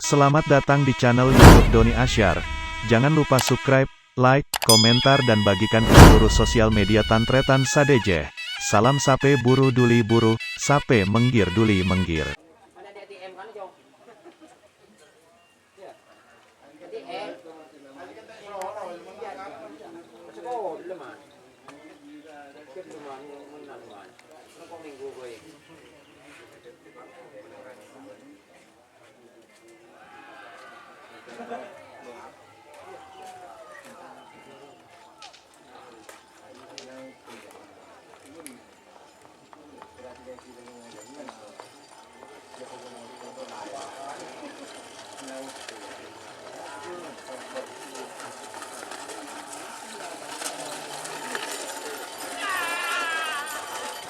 Selamat datang di channel YouTube Doni Asyar. Jangan lupa subscribe, like, komentar dan bagikan ke seluruh sosial media Tantretan Sadejeh. Salam sape buru duli buru, sape menggir duli menggir.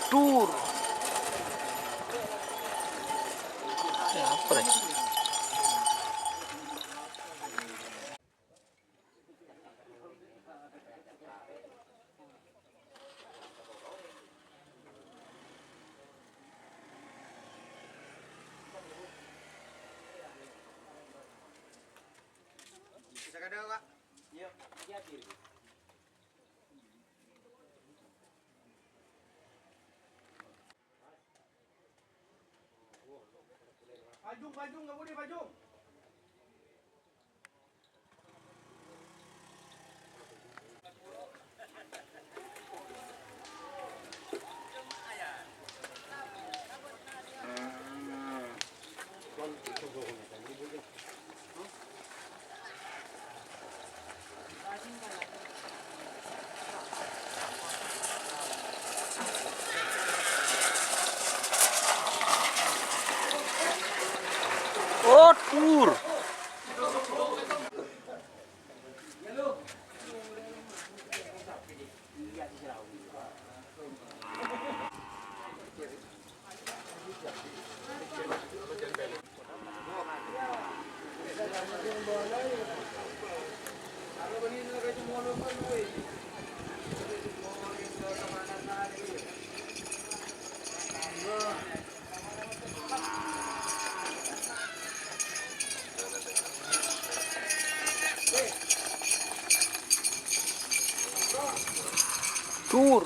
Tur. Ya, apa nih? Bisa kada, Pak? Iya, hati-hati. Pajung, nggak boleh pajung. Oh, tur. Tur.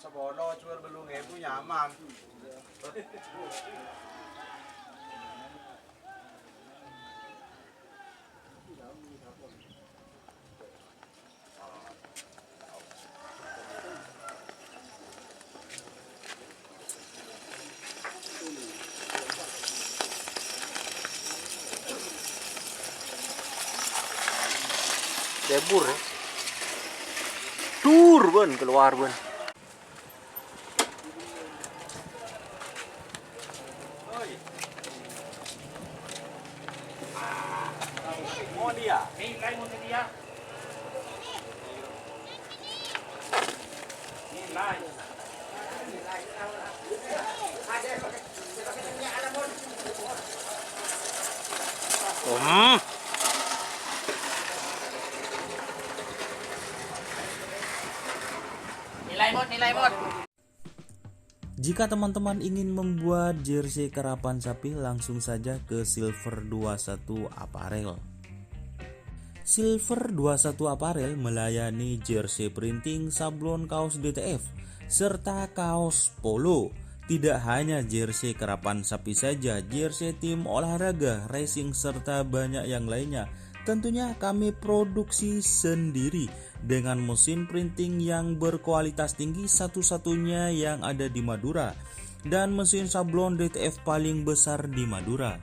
Sebono cuar belum ngebu nyaman. Debur ya. Tur ben keluar ben. Oh dia. Nilai mau dia. Nilai. Nilai mod. Jika teman-teman ingin membuat jersey karapan sapi, langsung saja ke Silver 21 Apparel. Silver 21 Apparel melayani jersey printing, sablon, kaos DTF, serta kaos polo. Tidak hanya jersey kerapan sapi saja, jersey tim olahraga, racing, serta banyak yang lainnya. Tentunya kami produksi sendiri dengan mesin printing yang berkualitas tinggi, satu-satunya yang ada di Madura, dan mesin sablon DTF paling besar di Madura.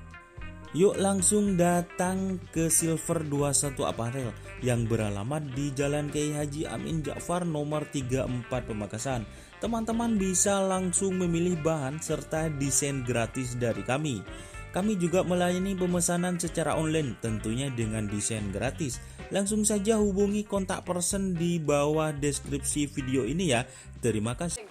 Yuk langsung datang ke Silver 21 Apparel yang beralamat di Jalan Kiai Haji Amin Ja'far nomor 34 Pamekasan. Teman-teman bisa langsung memilih bahan serta desain gratis dari kami. Kami juga melayani pemesanan secara online tentunya dengan desain gratis. Langsung saja hubungi kontak person di bawah deskripsi video ini ya. Terima kasih.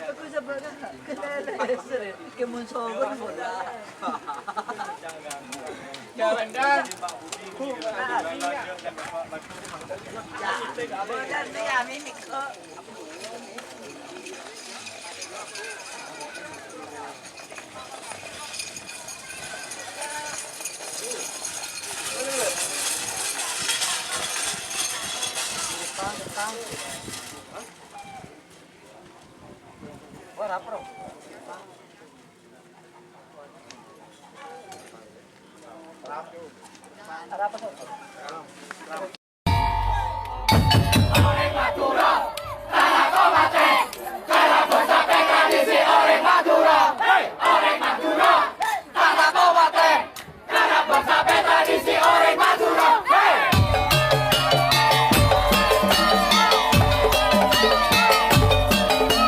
Aku sebenarnya kelele kemun sober bola. Jalan dan. Dan dia mimik ke. Wah, rapor.